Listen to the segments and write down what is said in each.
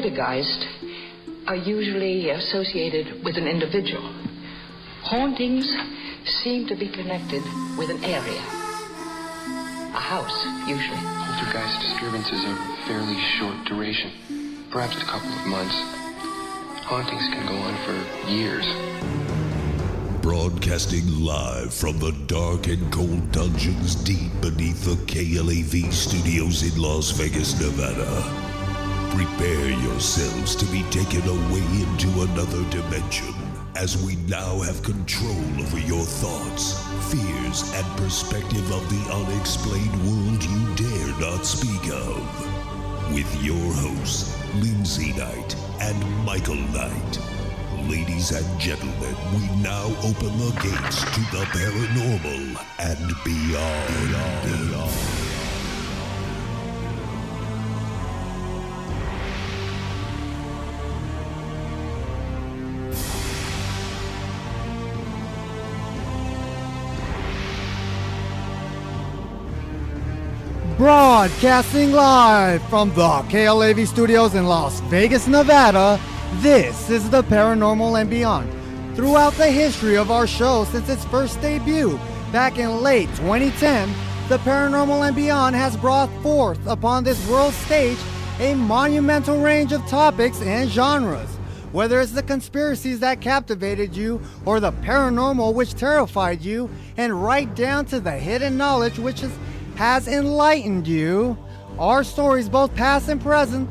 poltergeists are usually associated with an individual. Hauntings seem to be connected with an area. A house, usually. Poltergeist disturbances are fairly short duration, perhaps a couple of months. Hauntings can go on for years. Broadcasting live from the dark and cold dungeons deep beneath the KLAV studios in Las Vegas, Nevada. Prepare yourselves to be taken away into another dimension as we now have control over your thoughts, fears, and perspective of the unexplained world you dare not speak of. With your hosts, Lindsay Knight and Michael Knight. Ladies and gentlemen, we now open the gates to the paranormal and beyond. Broadcasting live from the KLAV studios in Las Vegas, Nevada, this is the Paranormal and Beyond. Throughout the history of our show since its first debut back in late 2010, the Paranormal and Beyond has brought forth upon this world stage a monumental range of topics and genres. Whether it's the conspiracies that captivated you or the paranormal which terrified you, and right down to the hidden knowledge which has enlightened you, our stories, both past and present,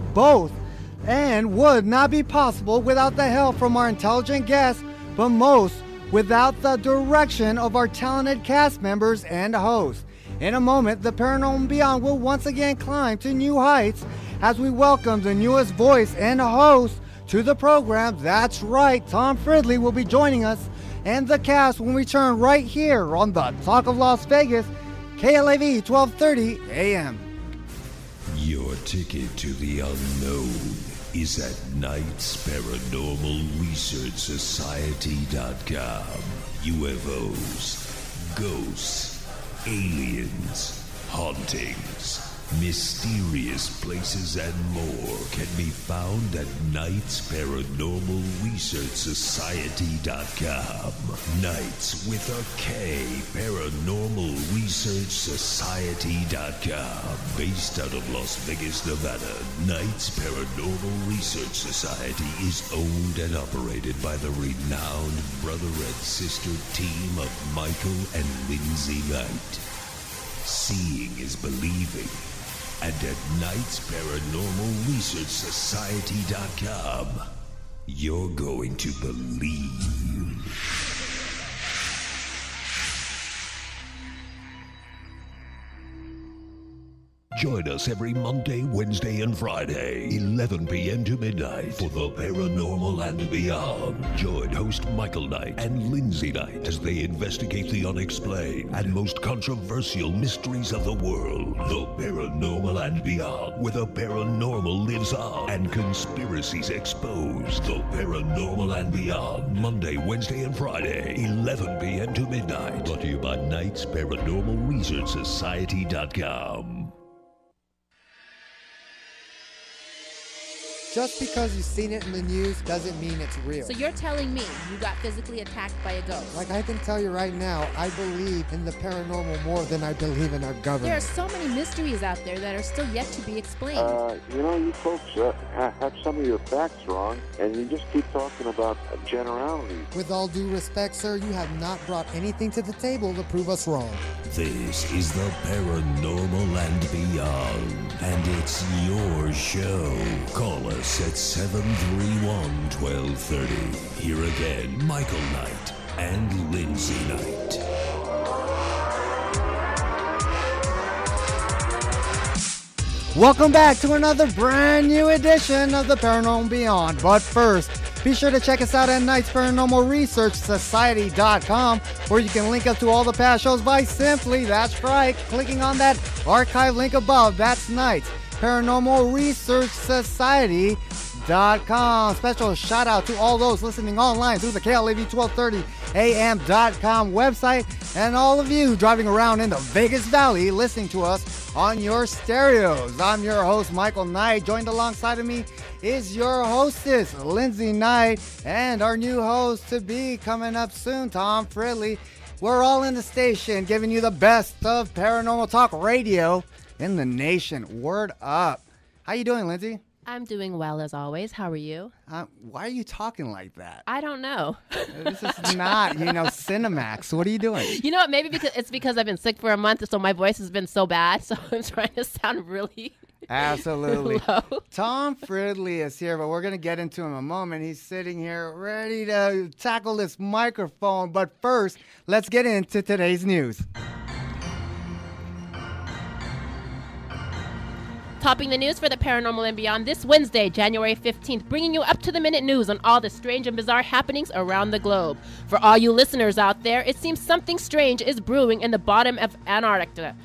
and would not be possible without the help from our intelligent guests, but most without the direction of our talented cast members and hosts. In a moment, the Paranormal and Beyond will once again climb to new heights as we welcome the newest voice and host to the program. That's right, Tom Fridley will be joining us and the cast when we return right here on the Talk of Las Vegas, KLAV 1230 AM. Your ticket to the unknown is at NightsParanormalResearchSociety.com. UFOs, ghosts, aliens, hauntings, mysterious places, and more can be found at NightsParanormalResearchSociety.com. Nights with a K, ParanormalResearchSociety.com. Based out of Las Vegas, Nevada, Nights Paranormal Research Society is owned and operated by the renowned brother and sister team of Michael and Lindsay Knight. Seeing is believing. And at NightsParanormalResearchSociety.com, you're going to believe. Join us every Monday, Wednesday, and Friday, 11 p.m. to midnight, for the Paranormal and Beyond. Join host Michael Knight and Lindsay Knight as they investigate the unexplained and most controversial mysteries of the world. The Paranormal and Beyond, where the paranormal lives on and conspiracies exposed. The Paranormal and Beyond, Monday, Wednesday, and Friday, 11 p.m. to midnight. Brought to you by NightsParanormalResearchSociety.com. Just because you've seen it in the news doesn't mean it's real. So you're telling me you got physically attacked by a ghost? Like, I can tell you right now, I believe in the paranormal more than I believe in our government. There are so many mysteries out there that are still yet to be explained. You folks have some of your facts wrong, and you just keep talking about generalities. With all due respect, sir, you have not brought anything to the table to prove us wrong. This is the Paranormal and Beyond, and it's your show. Call us at 731-1230. Here again, Michael Knight and Lindsay Knight. Welcome back to another brand new edition of the Paranormal and Beyond. But first, be sure to check us out at NightsParanormalResearchSociety.com, where you can link up to all the past shows by simply, that's right, clicking on that archive link above. That's Nights Paranormal Research Society.com. Special shout out to all those listening online through the KLAV 1230 WVAM.com website, and all of you driving around in the Vegas Valley listening to us on your stereos. I'm your host, Michael Knight. Joined alongside of me is your hostess, Lindsay Knight, and our new host to be coming up soon, Tom Fridley. We're all in the station giving you the best of paranormal talk radio in the nation. Word up. How you doing, Lindsay? I'm doing well as always. How are you? Why are you talking like that? I don't know. This is not, Cinemax. What are you doing? You know what? Maybe because I've been sick for a month, so my voice has been so bad. So I'm trying to sound really Absolutely. low. Tom Fridley is here, but we're going to get into him in a moment. He's sitting here ready to tackle this microphone. But first, let's get into today's news. Topping the news for the Paranormal and Beyond this Wednesday, January 15th, bringing you up-to-the-minute news on all the strange and bizarre happenings around the globe. For all you listeners out there, it seems something strange is brewing in the bottom of Antarctica.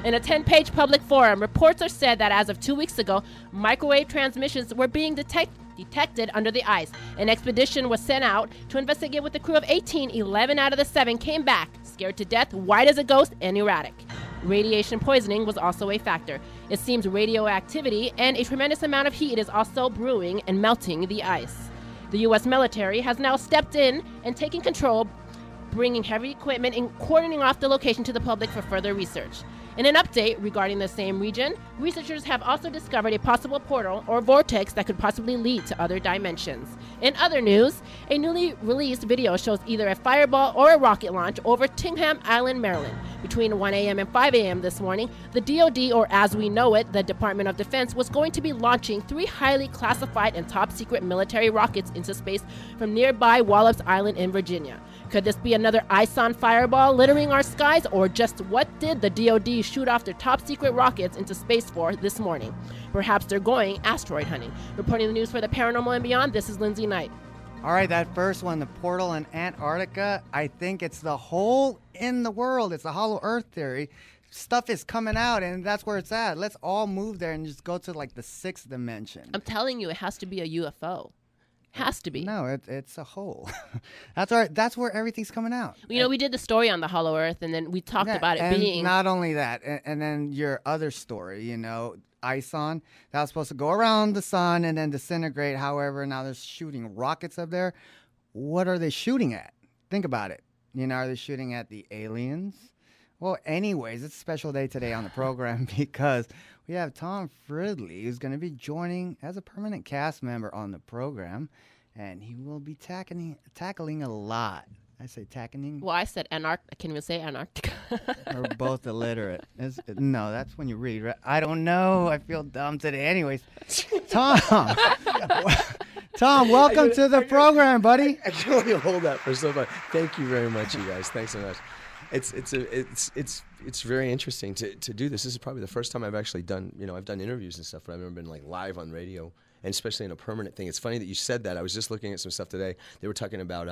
In a 10-page public forum, reports are said that as of 2 weeks ago, microwave transmissions were being detected under the ice. An expedition was sent out to investigate with a crew of 18. 11 out of the 7 came back, scared to death, white as a ghost, and erratic. Radiation poisoning was also a factor. It seems radioactivity and a tremendous amount of heat is also brewing and melting the ice. The U.S. military has now stepped in and taken control, bringing heavy equipment and cordoning off the location to the public for further research. In an update regarding the same region, researchers have also discovered a possible portal or vortex that could possibly lead to other dimensions. In other news, a newly released video shows either a fireball or a rocket launch over Tingham Island, Maryland. Between 1 a.m. and 5 a.m. this morning, the DoD, or as we know it, the Department of Defense, was going to be launching 3 highly classified and top-secret military rockets into space from nearby Wallops Island in Virginia. Could this be another ISON fireball littering our skies, or just what did the DoD shoot off their top-secret rockets into space for this morning? Perhaps they're going asteroid hunting. Reporting the news for the Paranormal and Beyond, this is Lindsay Knight. All right, that first one, the portal in Antarctica, I think it's the hole in the world. It's the hollow earth theory. Stuff is coming out, and that's where it's at. Let's all move there and just go to, like, the 6th dimension. I'm telling you, it has to be a UFO. Has to be. No, it's a hole. That's where everything's coming out. We did the story on the hollow earth, and then we talked about it being... not only that, and then your other story, ISON, that was supposed to go around the sun and then disintegrate. However, now they're shooting rockets up there. What are they shooting at? Think about it. Are they shooting at the aliens? Well, anyways, it's a special day today on the program because we have Tom Fridley, who's going to be joining as a permanent cast member on the program, and he will be tackling a lot. I say tackling. Well, I said Antarctica. I can't even say Antarctica. We're both illiterate. No, that's when you read. Right? I don't know. I feel dumb today. Anyways, Tom. Tom, welcome to the program, buddy. I can only hold that for so much. Thank you very much, you guys. Thanks so much. It's very interesting to do this. This is probably the first time I've actually done, I've done interviews and stuff, but I've never been like live on radio, and especially in a permanent thing. It's funny that you said that. I was just looking at some stuff today. They were talking about,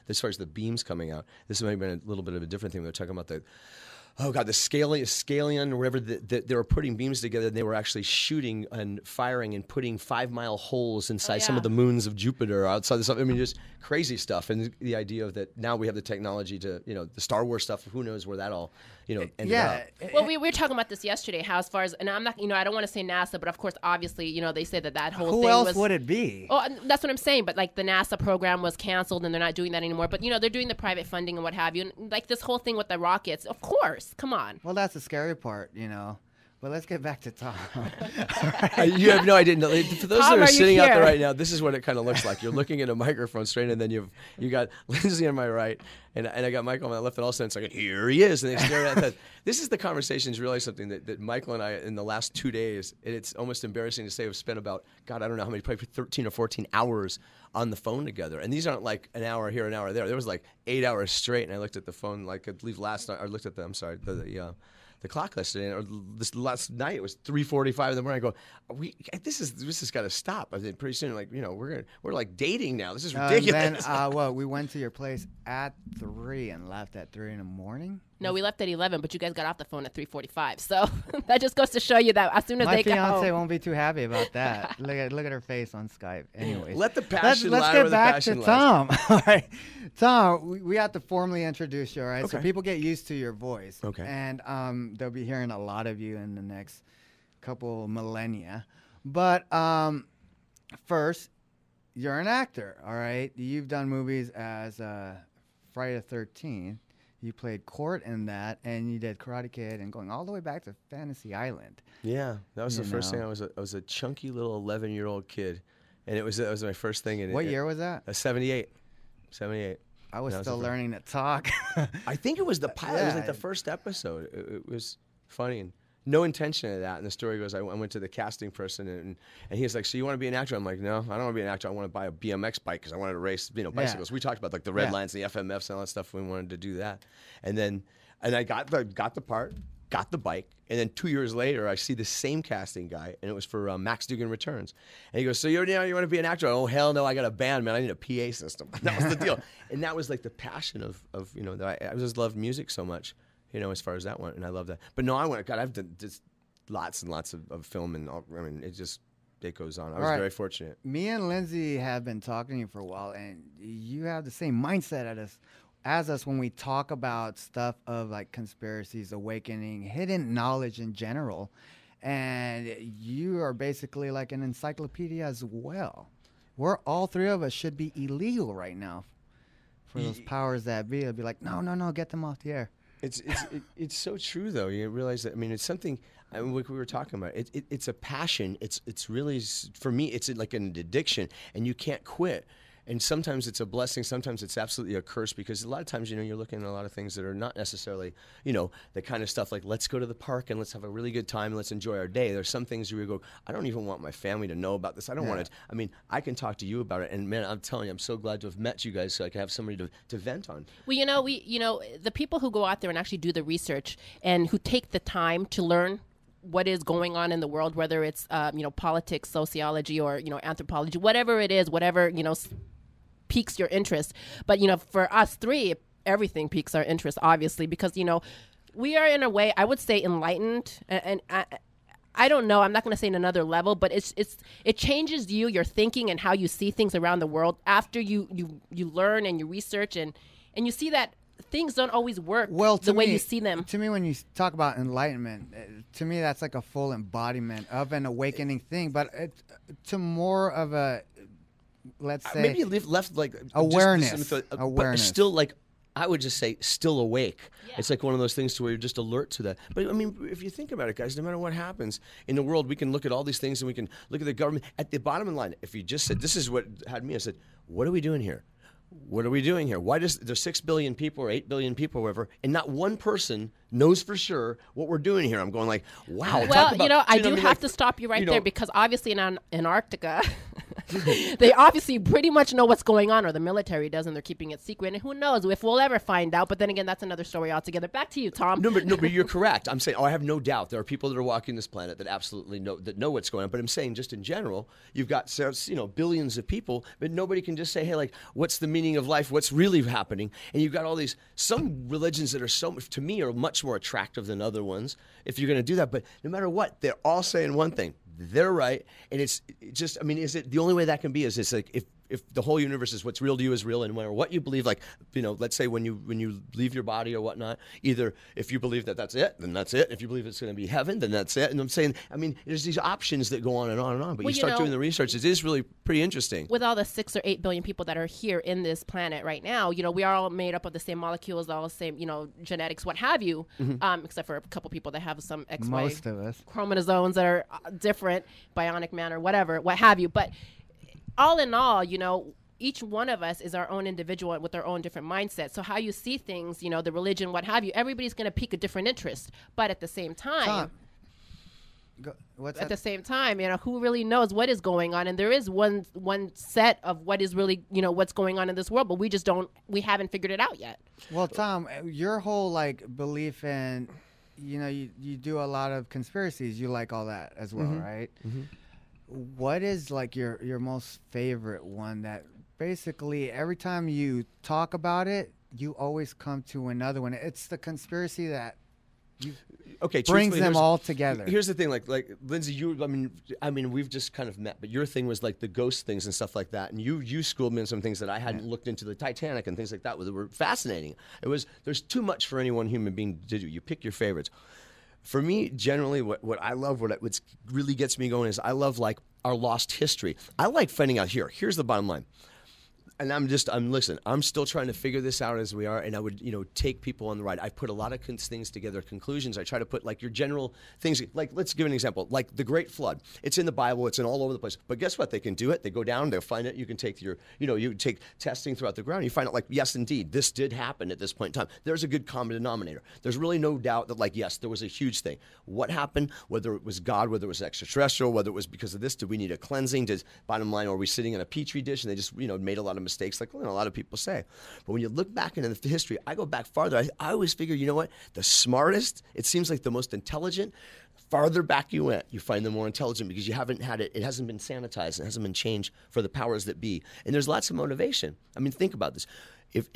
as far as the beams coming out, this might have been a little bit of a different thing. They were talking about the scallion, or whatever, they were putting beams together, and they were actually shooting and firing and putting 5-mile holes inside some of the moons of Jupiter outside the sun. I mean, just crazy stuff. And the idea of that now we have the technology to, the Star Wars stuff, who knows where that all, ended up. Well, we were talking about this yesterday, how as far as, and I'm not, I don't want to say NASA, but of course, obviously, they say that whole thing was... Who else would it be? Oh, that's what I'm saying, but like the NASA program was canceled and they're not doing that anymore. But, they're doing the private funding and what have you. And, like this whole thing with the rockets, of course. Come on. Well, that's the scary part, But let's get back to Tom. You have no idea. For those that are sitting out there right now, this is what it kind of looks like. You're looking at a microphone straight, and then you got Lindsay on my right, and I got Michael on my left, and all of a sudden it's like, here he is. And they stare at that. This is the conversations, really something that Michael and I, in the last 2 days, and it's almost embarrassing to say, have spent about, I don't know how many, probably 13 or 14 hours on the phone together. And these aren't like an hour here, an hour there. There was like 8 hours straight, and I looked at the phone, like I believe last night, I looked at the clock yesterday, or this last night, it was 3:45 in the morning. I go, this has got to stop. I think pretty soon, we're like dating now. This is ridiculous. And then, we went to your place at 3 and left at 3 in the morning. No, we left at 11, but you guys got off the phone at 3:45. So that just goes to show you that as soon as they get home. My fiance won't be too happy about that. look at her face on Skype. Anyways, let the passion let's lie get where back the passion to Tom. lies. All right, Tom, we have to formally introduce you. All right, Okay. so people get used to your voice. Okay. And they'll be hearing a lot of you in the next couple millennia. But first, you're an actor. All right, you've done movies as Friday the 13th. You played Court in that, and you did Karate Kid, and going all the way back to Fantasy Island. Yeah, that was the first thing. I was a chunky little 11-year-old kid, and it was my first thing. What year was that? 78. 78. I was still learning to talk. I think it was the pilot. It was like the first episode. It was funny and no intention of that. And the story goes, I went to the casting person, and he was like, "So you want to be an actor?" I'm like, "No, I don't want to be an actor. I want to buy a BMX bike because I wanted to race, bicycles." We talked about like the red lines, the FMFs, and all that stuff. We wanted to do that, and I got the part, got the bike, and then 2 years later, I see the same casting guy, and it was for Dugan Returns, and he goes, "So you want to be an actor?" Oh hell no, I got a band, man. I need a PA system. That was the deal, and that was like the passion of that I just loved music so much. As far as that went, and I love that. But no, I've done just lots and lots of film, and it goes on. I was very fortunate. Me and Lindsay have been talking to you for a while, and you have the same mindset as us when we talk about stuff of like conspiracies, awakening, hidden knowledge in general. And you are basically like an encyclopedia as well. All three of us should be illegal right now for those powers that be. They'll be like, no, get them off the air. It's so true though. You realize that. I mean, it's something. Like we were talking about. It's a passion. It's really, for me, it's like an addiction, and you can't quit. And sometimes it's a blessing. Sometimes it's absolutely a curse, because a lot of times, you're looking at a lot of things that are not necessarily, the kind of stuff like, let's go to the park and let's have a really good time and let's enjoy our day. There's some things where you go, I don't even want my family to know about this. I don't want to. I can talk to you about it. And man, I'm telling you, I'm so glad to have met you guys so I can have somebody to vent on. Well, the people who go out there and actually do the research and who take the time to learn what is going on in the world, whether it's politics, sociology, or anthropology, whatever it is, whatever piques your interest. But for us three, everything piques our interest, obviously, because we are in a way, I would say, enlightened, and I don't know, I'm not going to say in another level, but it changes your thinking and how you see things around the world after you learn and you research and you see that things don't always work the way you see them. To me, when you talk about enlightenment, to me that's like a full embodiment of an awakening thing, but to more of a, let's say, maybe you left like awareness, but still, like, I would just say still awake. Yeah. It's like one of those things to where you're just alert to that. But if you think about it, guys, no matter what happens in the world, we can look at all these things and we can look at the government. At the bottom of the line, if you just said, this is what had me, I said, what are we doing here? What are we doing here? Why there's 6 billion people or 8 billion people or whatever, and not one person knows for sure what we're doing here? I'm going like, wow. Well, I do have to stop you right there, because obviously in Antarctica, they obviously pretty much know what's going on, or the military does, and they're keeping it secret. And who knows if we'll ever find out? But then again, that's another story altogether. Back to you, Tom. No, but you're correct. I'm saying, I have no doubt there are people that are walking this planet that absolutely know what's going on. But I'm saying, just in general, you've got billions of people, but nobody can just say, hey, like, what's the meaning of life? What's really happening? And you've got all these, some religions that are to me, are much more attractive than other ones, if you're going to do that. But no matter what, they're all saying one thing. They're right. And it's just, is it the only way that can be is it's like, if the whole universe is what's real to you is real, and no matter what you believe, like, let's say when you leave your body or whatnot, either if you believe that that's it, then that's it. If you believe it's going to be heaven, then that's it. And I'm saying, there's these options that go on and on and on, but you start doing the research, it is really pretty interesting. With all the 6 or 8 billion people that are here in this planet right now, we are all made up of the same molecules, all the same, genetics, what have you, except for a couple people that have some XY most of us chromosomes that are different, bionic man or whatever, what have you. But all in all, each one of us is our own individual with our own different mindset. So how you see things, the religion, what have you, everybody's going to pique a different interest. But at the same time, the same time, who really knows what is going on? And there is one set of what is really, what's going on in this world, but we haven't figured it out yet. Well, Tom, your whole belief in, you do a lot of conspiracies. You like all that as well, right? Mm-hmm. What is your most favorite one that basically every time you talk about it, you always come to another one. It's the conspiracy that brings them all together. Here's the thing, like Lindsay, I mean, we've just kind of met, but your thing was like the ghost things and stuff like that, and you schooled me in some things that I hadn't looked into, the Titanic and things like that, that were fascinating. There's too much for any one human being to do. You pick your favorites. For me, generally, what I love, what really gets me going is I love like our lost history. I like finding out here. Here's the bottom line. And I'm still trying to figure this out as we are, and I would, take people on the ride. I put a lot of things together, conclusions. I try to put like your general things, like let's give an example, like the Great Flood. It's in the Bible, it's in all over the place. But guess what? They can do it. They go down, they'll find it. You can take you take testing throughout the ground. You find out like, yes, indeed, this did happen at this point in time. There's a good common denominator. There's really no doubt that like, yes, there was a huge thing. What happened, whether it was God, whether it was extraterrestrial, whether it was because of this, did we need a cleansing? Bottom line, are we sitting in a petri dish and they just, made a lot of mistakes like a lot of people say. But when you look back into the history, I go back farther. I always figure, the smartest, it seems like the most intelligent, farther back you went, you find them more intelligent because you haven't had it hasn't been sanitized, it hasn't been changed for the powers that be. And there's lots of motivation. I mean, think about this. If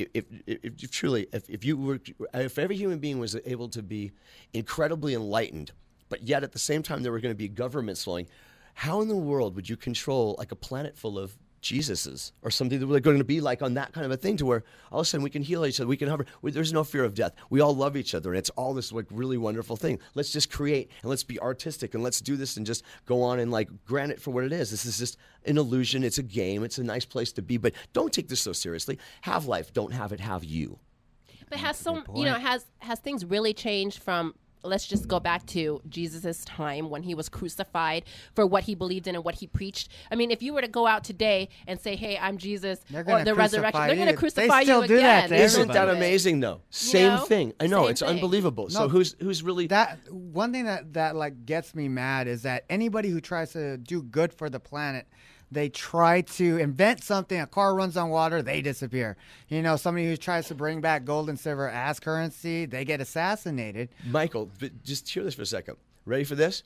every human being was able to be incredibly enlightened, but yet at the same time there were going to be governments flowing, how in the world would you control like a planet full of Jesuses or something that we're going to be like on that kind of a thing to where all of a sudden we can heal each other, we can hover, there's no fear of death, we all love each other, and it's all this like really wonderful thing. Let's just create and let's be artistic and let's do this and just go on and like grant it for what it is. This is just an illusion, it's a game, it's a nice place to be, but don't take this so seriously. Have life, don't have it have you. But has things really changed from, let's just go back to Jesus' time when he was crucified for what he believed in and what he preached? I mean, if you were to go out today and say, hey, I'm Jesus, or the resurrection, they're going to crucify you again. Isn't that amazing, though? Same thing. I know, it's unbelievable. No, so who's really... That one thing that like gets me mad is that anybody who tries to do good for the planet, they try to invent something, a car runs on water, they disappear. Somebody who tries to bring back gold and silver as currency, they get assassinated. Michael, but just hear this for a second. Ready for this?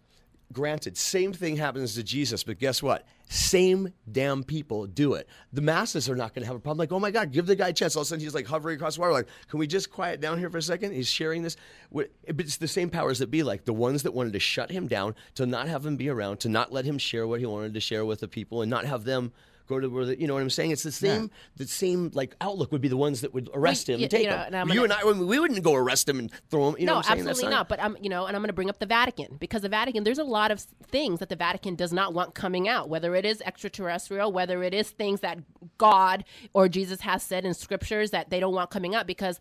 Granted, same thing happens to Jesus, but guess what? Same damn people do it. The masses are not going to have a problem. Like, oh my God, give the guy a chance. All of a sudden he's like hovering across the water. Like, can we just quiet down here for a second? He's sharing this. But it's the same powers that be, like the ones that wanted to shut him down, to not have him be around, to not let him share what he wanted to share with the people, and not have them go to where you know what I'm saying? It's the same. Yeah. The same like outlook would be the ones that would arrest him and take him. You and I, we wouldn't go arrest him and throw him. You know what I'm saying? Absolutely not. But and I'm going to bring up the Vatican, because the Vatican, there's a lot of things that the Vatican does not want coming out, whether it is extraterrestrial, whether it is things that God or Jesus has said in scriptures that they don't want coming out, because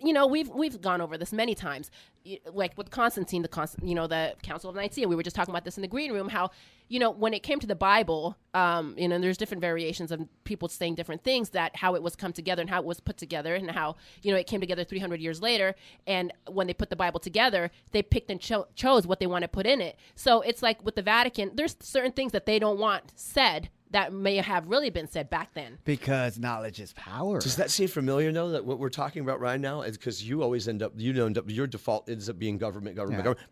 we've gone over this many times, like with Constantine, the Council of Nicaea. We were just talking about this in the green room, how when it came to the Bible, there's different variations of people saying different things, that how it was come together and how it was put together, and how it came together 300 years later. And when they put the Bible together, they picked and chose what they want to put in it. So it's like with the Vatican, there's certain things that they don't want said that may have really been said back then. Because knowledge is power. Does that seem familiar, though, that what we're talking about right now is because you always end up, your default ends up being government.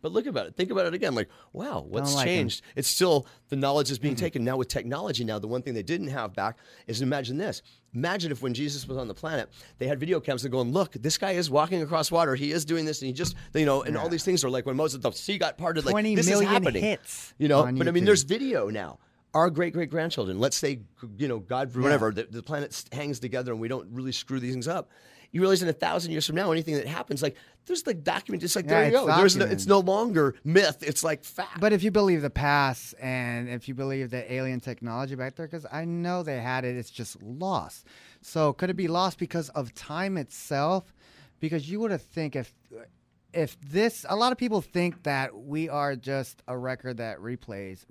But look about it. Think about it again. Like, wow, what's changed? It's still, the knowledge is being taken. Now with technology, the one thing they didn't have back is, imagine this. Imagine if when Jesus was on the planet, they had video cameras that going, look, this guy is walking across water. He is doing this. And he just, and all these things are like when Moses, the sea got parted, like 20 this is million happening. Hits but I mean, there's video now. Our great-great-grandchildren, let's say, God, whatever, the planet hangs together and we don't really screw these things up. You realize in 1,000 years from now, anything that happens, like, there's like document, it's like, there you go. It's no longer myth, it's like fact. But if you believe the past, and if you believe the alien technology back there, because I know they had it, it's just lost. So could it be lost because of time itself? Because you would have think if this, a lot of people think that we are just a record that replays.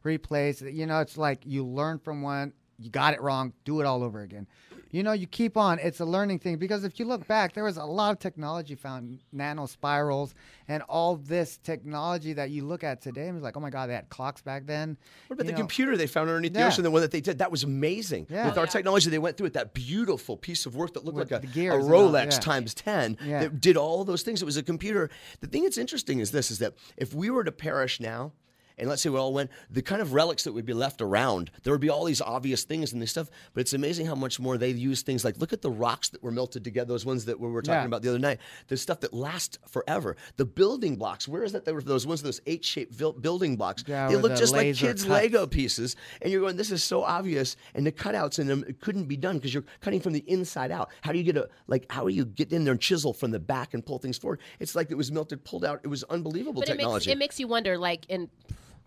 It's like you learn from one, you got it wrong, do it all over again. You keep on. It's a learning thing, because if you look back, there was a lot of technology found, nano spirals and all this technology that you look at today and it's like, oh my God, they had clocks back then. What about the computer they found underneath the ocean, the one that they did? That was amazing. Yeah. With our technology, they went through it, that beautiful piece of work that looked like a Rolex times 10 that did all those things. It was a computer. The thing that's interesting is this, is that if we were to perish now, and let's say we all went, the kind of relics that would be left around, there would be all these obvious things and this stuff, but it's amazing how much more they use things like, look at the rocks that were melted together, those ones that we were talking about the other night, the stuff that lasts forever. The building blocks, where is that? There were those ones, those H-shaped building blocks. They look just like kids' Lego pieces, and you're going, this is so obvious, and the cutouts in them, it couldn't be done because you're cutting from the inside out. How do you get in there and chisel from the back and pull things forward? It's like it was melted, pulled out. It was unbelievable technology. It makes you wonder, like in,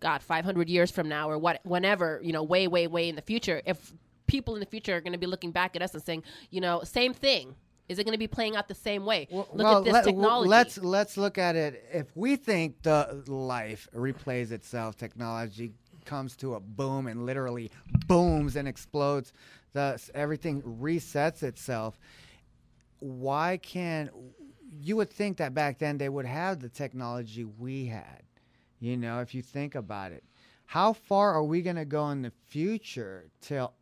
500 years from now or whenever, way, way, way in the future, if people in the future are going to be looking back at us and saying, same thing. Is it going to be playing out the same way? Look at this technology. Let's look at it. If we think the life replays itself, technology comes to a boom and literally booms and explodes, everything resets itself. Why can't you would think that back then they would have the technology we had, if you think about it. How far are we going to go in the future till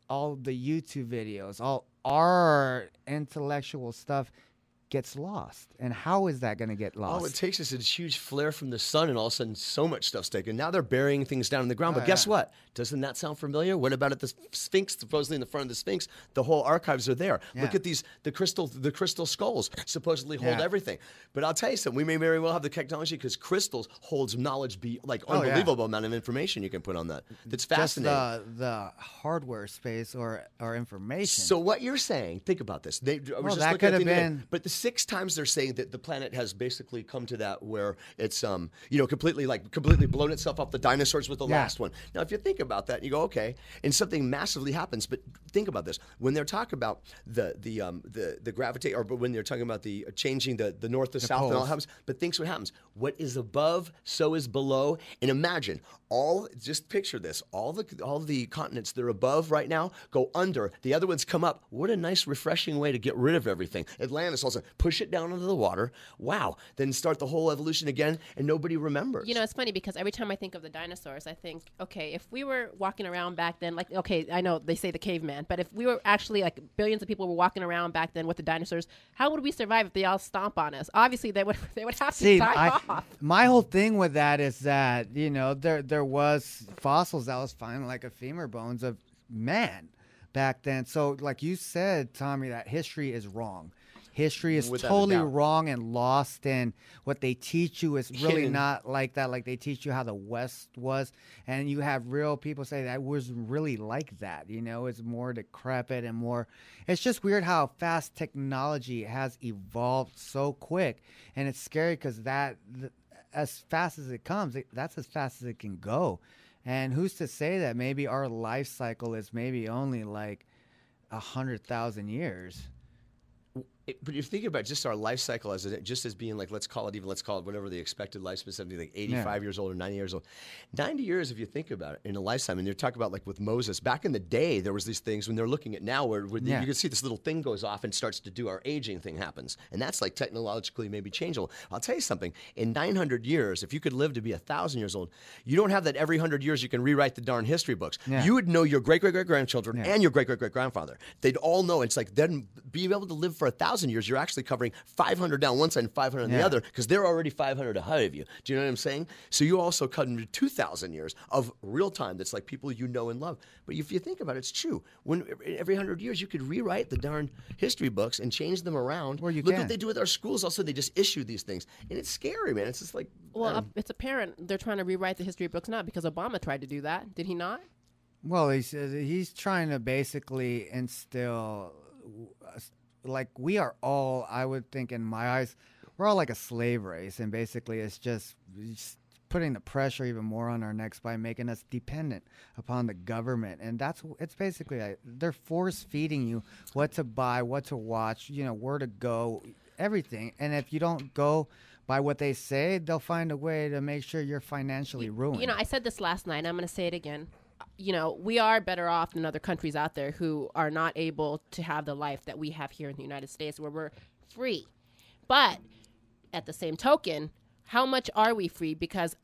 all the YouTube videos, all our intellectual stuff gets lost? And how is that going to get lost? All it takes is a huge flare from the sun, and all of a sudden so much stuff's taken. Now they're burying things down in the ground. But guess what? Doesn't that sound familiar? What about at the Sphinx, supposedly in the front of the Sphinx? The whole archives are there. Look at the crystal skulls supposedly hold everything. But I'll tell you something. We may very well have the technology because crystals holds knowledge, unbelievable amount of information you can put on that. That's fascinating. Just the hardware space or information. So what you're saying, think about this. That could have been. But the 6 times they're saying that the planet has basically come to that where it's completely blown itself up, the dinosaurs with the last one. Now if you think about that, you go, okay, and something massively happens. But think about this: when they're talking about the gravitate, or when they're talking about the changing the north to south and all happens, but think what happens. What is above, so is below. And imagine just picture this: all the continents that are above right now go under, the other ones come up. What a nice, refreshing way to get rid of everything. Atlantis also push it down into the water. Wow! Then start the whole evolution again, and nobody remembers. It's funny because every time I think of the dinosaurs, I think, okay, if we were walking around back then, I know they say the caveman, but if we were actually billions of people were walking around back then with the dinosaurs, how would we survive if they all stomp on us? Obviously, they would have to die off. My whole thing with that is that there was fossils that was finding like a femur bones of man back then. So like you said, Tommy, that history is wrong. History is totally wrong and lost, and what they teach you is really not like that. Like they teach you how the West was, and you have real people say that was really like that. It's more decrepit and more. It's just weird how fast technology has evolved so quick, and it's scary because as fast as it comes, that's as fast as it can go. And who's to say that maybe our life cycle is maybe only like 100,000 years? But if you think about just our life cycle as being let's call it whatever the expected lifespan is, something like 85 years old or 90 years old. 90 years, if you think about it, in a lifetime, and you're talking about with Moses, back in the day, there was these things when they're looking at now where you can see this little thing goes off and starts to do our aging thing happens. And that's technologically maybe changeable. I'll tell you something, in 900 years, if you could live to be 1,000 years old, you don't have that every 100 years you can rewrite the darn history books. Yeah. You would know your great-great-great-grandchildren and your great-great-great-grandfather. They'd all know. It's then being able to live for 1,000 years, you're actually covering 500 down one side and 500 on the other because they're already 500 ahead of you. Do you know what I'm saying? So you also cut into 2,000 years of real time that's like people you know and love. But if you think about it, it's true. When every 100 years you could rewrite the darn history books and change them around. Look what they do with our schools. Also, they just issue these things. And it's scary, man. It's just like... Well, it's apparent they're trying to rewrite the history books now because Obama tried to do that. Did he not? Well, he's trying to basically instill... we are all, I would think in my eyes, we're all like a slave race. And basically it's just putting the pressure even more on our necks by making us dependent upon the government. And it's basically, they're force feeding you what to buy, what to watch, where to go, everything. And if you don't go by what they say, they'll find a way to make sure you're financially ruined. I said this last night, I'm going to say it again. We are better off than other countries out there who are not able to have the life that we have here in the United States where we're free. But at the same token, how much are we free? Because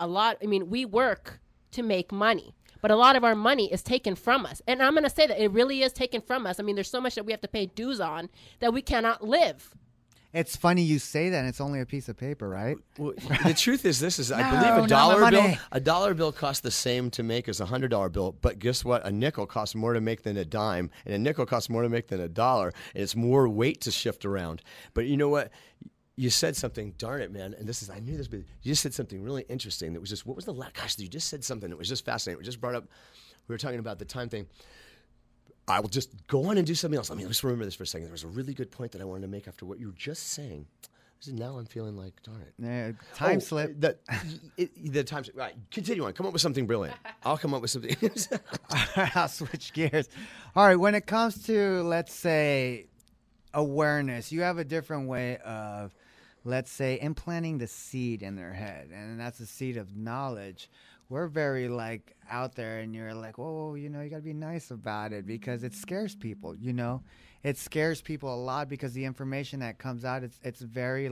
we work to make money, but a lot of our money is taken from us. And I'm going to say that it really is taken from us. There's so much that we have to pay dues on that we cannot live. It's funny you say that, and it's only a piece of paper, right? Well, the truth is this is, I No, believe not a dollar bill costs the same to make as a $100 bill, but guess what? A nickel costs more to make than a dime, and a nickel costs more to make than a dollar, and it's more weight to shift around. But you know what? You said something, darn it, man, and I knew this, but you just said something really interesting that was just, what was the last, gosh, you just said something that was just fascinating. We just brought up, we were talking about the time thing. I will just go on and do something else. Let me just remember this for a second. There was a really good point that I wanted to make after what you were just saying. Now I'm feeling like, darn it. Yeah, time slip. The time slip. Right, continue on. Come up with something brilliant. I'll come up with something. I'll switch gears. All right, when it comes to, let's say, awareness, you have a different way of, let's say, implanting the seed in their head, and that's the seed of knowledge. We're very out there, and you're like, whoa, you got to be nice about it because it scares people, It scares people a lot because the information that comes out, it's very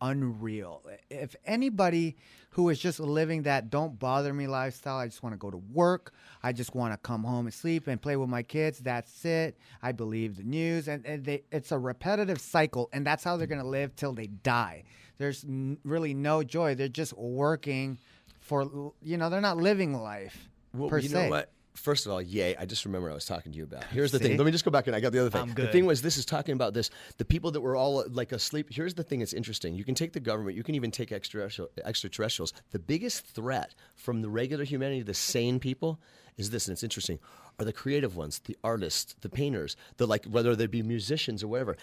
unreal. If anybody who is just living that don't bother me lifestyle, I just want to go to work, I just want to come home and sleep and play with my kids, that's it. I believe the news, and it's a repetitive cycle, and that's how they're going to live till they die. There's really no joy. They're just working for, they're not living life per se. You know what? First of all, yay, I just remember I was talking to you about. Here's the thing. Let me just go back and I got the other thing. I'm good. The thing was, this is talking about this, the people that were all asleep. Here's the thing that's interesting. You can take the government, you can even take extraterrestrials. The biggest threat from the regular humanity, the sane people, is this, and it's interesting, are the creative ones, the artists, the painters, whether they be musicians or whatever.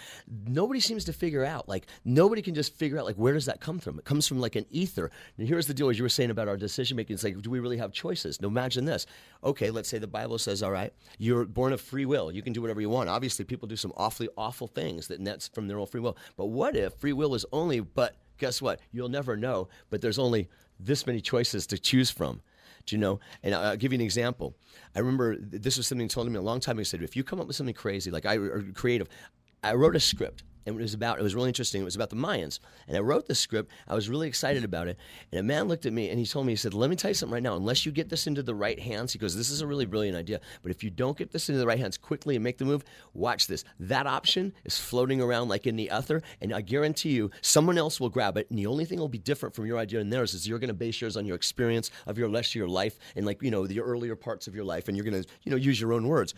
Nobody seems to figure out, nobody can just figure out, where does that come from? It comes from an ether. And here's the deal, as you were saying about our decision making, it's do we really have choices? Now imagine this. Okay, let's say the Bible says, all right, you're born of free will. You can do whatever you want. Obviously, people do some awfully awful things, and that's from their own free will. But what if free will is only, but guess what? You'll never know, but there's only this many choices to choose from. And I'll give you an example. I remember this was something told to me a long time ago. He said, if you come up with something crazy, or creative, I wrote a script. And it was really interesting. It was about the Mayans. And I wrote the script. I was really excited about it. And a man looked at me and he told me, he said, let me tell you something right now. Unless you get this into the right hands, he goes, this is a really brilliant idea. But if you don't get this into the right hands quickly and make the move, watch this. That option is floating around in the ether. And I guarantee you, someone else will grab it. And the only thing that will be different from your idea and theirs is you're going to base yours on your experience of your rest of your life and the earlier parts of your life. And you're going to, use your own words.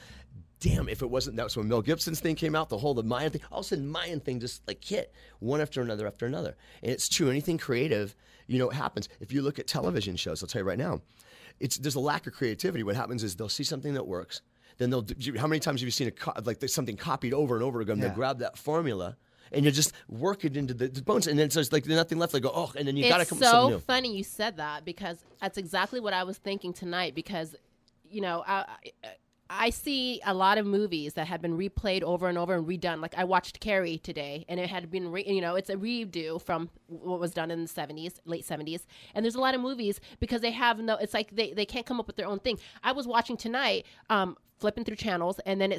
Damn, if it wasn't, that was when Mel Gibson's thing came out, the Mayan thing, all of a sudden Mayan thing just hit one after another after another. And it's true, anything creative, happens. If you look at television shows, I'll tell you right now, there's a lack of creativity. What happens is they'll see something that works, then how many times have you seen there's something copied over and over again, They'll grab that formula, and you just work it into the bones, and then there's nothing left. They go, oh, and then you got to come up with something new. It's so funny you said that because that's exactly what I was thinking tonight because, I see a lot of movies that have been replayed over and over and redone. I watched Carrie today, and it had been, it's a redo from what was done in the 70s, late 70s. And there's a lot of movies because they have it's they can't come up with their own thing. I was watching tonight, flipping through channels, and then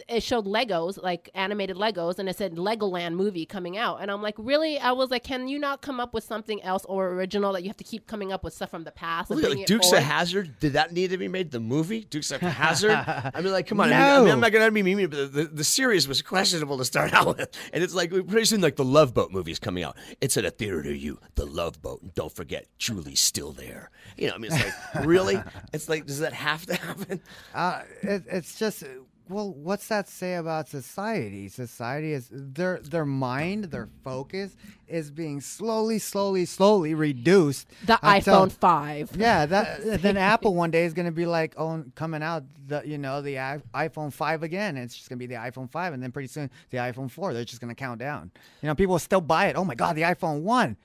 it showed Legos, animated Legos, and it said Legoland movie coming out. And I'm like, really? I was like, can you not come up with something else or original that you have to keep coming up with stuff from the past? Well, Dukes of Hazzard, did that need to be made the movie? Dukes of Hazzard? I mean, come on. No. I mean, I'm not going to be mean, but the series was questionable to start out with. And it's pretty soon, the Love Boat movie's coming out. It's at a theater near you, the Love Boat. And don't forget, Julie's still there. It's really? It's does that have to happen? It's just... Well, what's that say about society? Society is their mind, their focus is being slowly reduced. The iPhone 5. Yeah, then Apple one day is going to be coming out the iPhone 5 again. It's just going to be the iPhone 5, and then pretty soon the iPhone 4. They're just going to count down. People will still buy it. Oh my God, the iPhone 1.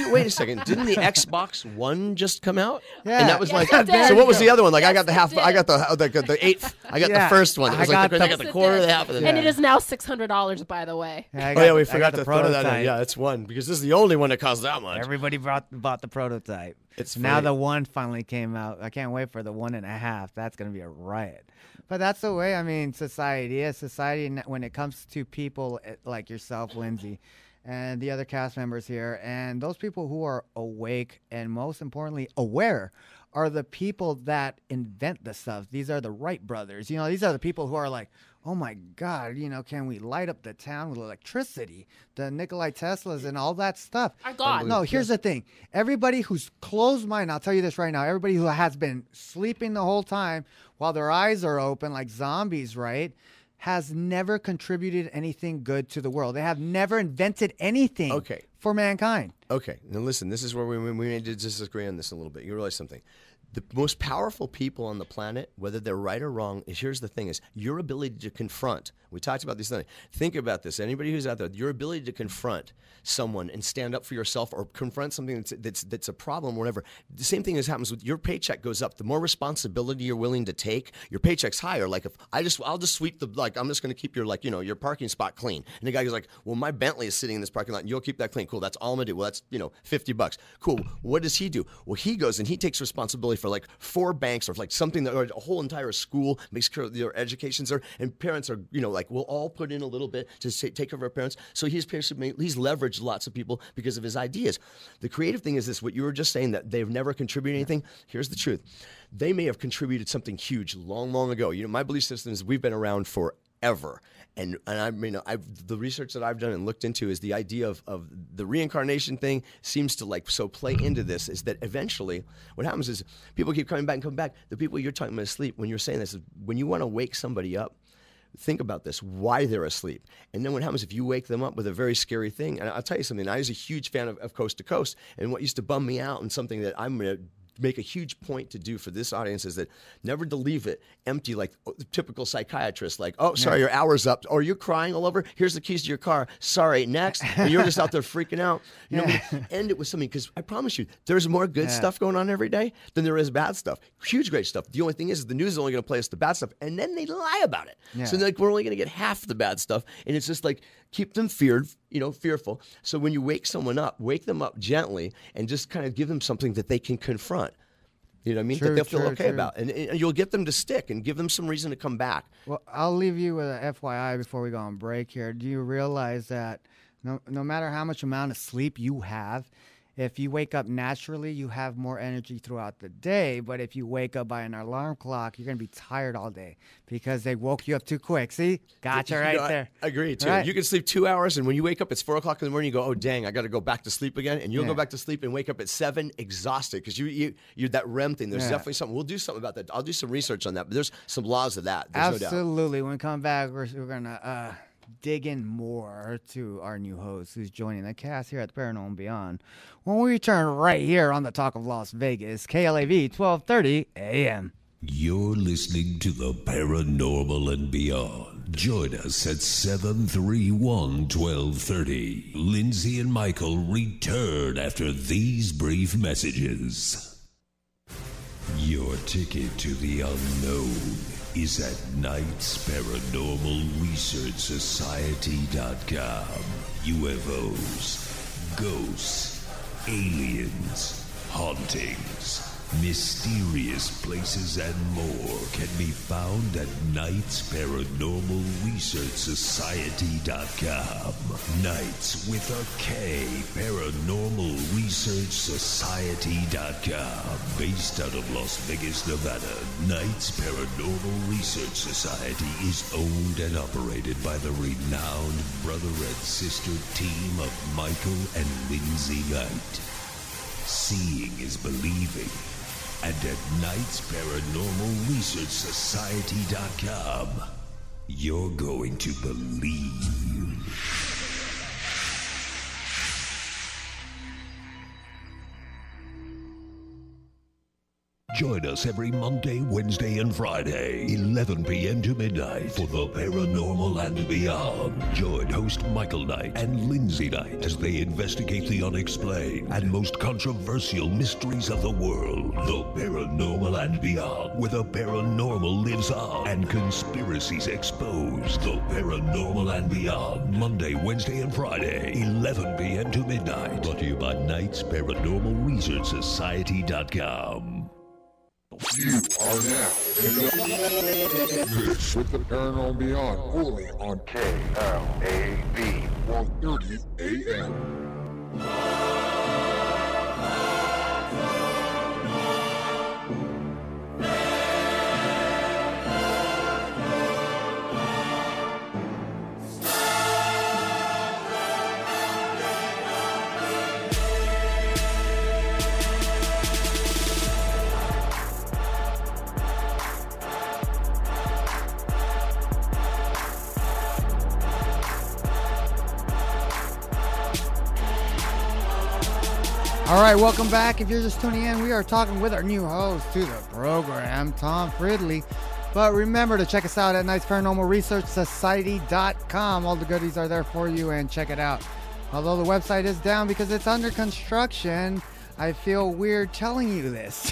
Wait a second. Didn't the Xbox One just come out? Yeah. And that was so what was the other one? I got the half, I got the eighth, I got the first one. It was I got the quarter, the half of the And it is now $600, by the way. Yeah, we forgot to throw that in. Yeah, it's one because this is the only one that costs that much. Everybody bought the prototype. It's now the one finally came out. I can't wait for the 1.5. That's going to be a riot. But that's the way, society is. Society, when it comes to people like yourself, Lindsay, and the other cast members here. And those people who are awake and most importantly aware are the people that invent the stuff. These are the Wright brothers. You know, these are the people who are like, oh my God, you know, can we light up the town with electricity? The Nikola Teslas and all that stuff. Our God. No, here's the thing. Everybody who's closed mind, I'll tell you this right now, everybody who has been sleeping the whole time while their eyes are open like zombies, right, has never contributed anything good to the world. They have never invented anything for mankind. Okay, now listen, this is where we may disagree on this a little bit. You realize something. The most powerful people on the planet, whether they're right or wrong, here's the thing, is your ability to confront. We talked about these things. Think about this. Anybody who's out there, your ability to confront someone and stand up for yourself or confront something that's a problem or whatever. The same thing as happens with your paycheck goes up. The more responsibility you're willing to take, your paycheck's higher. Like if I'll just sweep I'm just going to keep your parking spot clean. And the guy goes like, well, my Bentley is sitting in this parking lot and you'll keep that clean. Cool. That's all I'm going to do. Well, that's, $50. Cool. What does he do? Well, he goes and he takes responsibility for like 4 banks or like something or a whole entire school, makes sure their educations are, and parents are, we'll all put in a little bit to take care of our parents. So he's leveraged lots of people because of his ideas. The creative thing is this, what you were just saying, that they've never contributed anything. Here's the truth. They may have contributed something huge long, long ago. My belief system is we've been around forever. And I mean, the research that I've done and looked into is the idea of the reincarnation thing seems to play into this, is that eventually what happens is people keep coming back and coming back. The people you're talking about asleep, when you're saying this, is when you want to wake somebody up, think about this, why they're asleep. And then what happens if you wake them up with a very scary thing? And I'll tell you something, I was a huge fan of Coast to Coast, and what used to bum me out and something that I'm going to make a huge point to do for this audience is that never to leave it empty like the typical psychiatrist, like, oh, sorry, your hour's up. Or you're crying all over. Here's the keys to your car. Sorry, next. And you're just out there freaking out. End it with something, because I promise you, there's more good stuff going on every day than there is bad stuff. Huge, great stuff. The only thing is the news is only going to play us the bad stuff, and then they lie about it. Yeah. So we're only going to get half the bad stuff, and it's just like keep them fearful. So when you wake someone up, wake them up gently and just kind of give them something that they can confront. You know what I mean? That they'll feel okay about. And you'll get them to stick and give them some reason to come back. Well, I'll leave you with a FYI before we go on break here. Do you realize that no matter how much amount of sleep you have, if you wake up naturally, you have more energy throughout the day. But if you wake up by an alarm clock, you're going to be tired all day because they woke you up too quick. See? Gotcha there. I agree, too. Right. You can sleep 2 hours, and when you wake up, it's 4 o'clock in the morning, you go, oh, dang, I got to go back to sleep again. And you'll go back to sleep and wake up at 7 exhausted because you're that REM thing. There's definitely something. We'll do something about that. I'll do some research on that. But there's some laws of that. There's Absolutely. No doubt. When we come back, we're going to dig in more to our new host who's joining the cast here at the Paranormal and Beyond when we return right here on the Talk of Las Vegas, KLAV 1230 AM. You're listening to the Paranormal and Beyond. Join us at 731-1230. Lindsay and Michael return after these brief messages. Your ticket to the unknown is at KnightsParanormalResearchSociety.com. UFOs, ghosts, aliens, hauntings, mysterious places, and more can be found at KnightsParanormalResearchSociety.com. Knights with a K, ParanormalResearchSociety.com. Based out of Las Vegas, Nevada, Knights Paranormal Research Society is owned and operated by the renowned brother and sister team of Michael and Lindsay Knight. Seeing is believing. And at KnightsParanormalResearchSociety.com, you're going to believe. Join us every Monday, Wednesday, and Friday, 11 p.m. to midnight, for the Paranormal and Beyond. Join host Michael Knight and Lindsay Knight as they investigate the unexplained and most controversial mysteries of the world. The Paranormal and Beyond, where the paranormal lives on and conspiracies exposed. The Paranormal and Beyond, Monday, Wednesday, and Friday, 11 p.m. to midnight. Brought to you by KnightsParanormalResearchSociety.com. You are now in the mix with the Paranormal Beyond, only on KLAV 1:30 a.m. All right, welcome back. If you're just tuning in, we are talking with our new host to the program, Tom Fridley. But remember to check us out at nightsparanormalresearchsociety.com. All the goodies are there for you, and check it out. Although the website is down because it's under construction, I feel weird telling you this.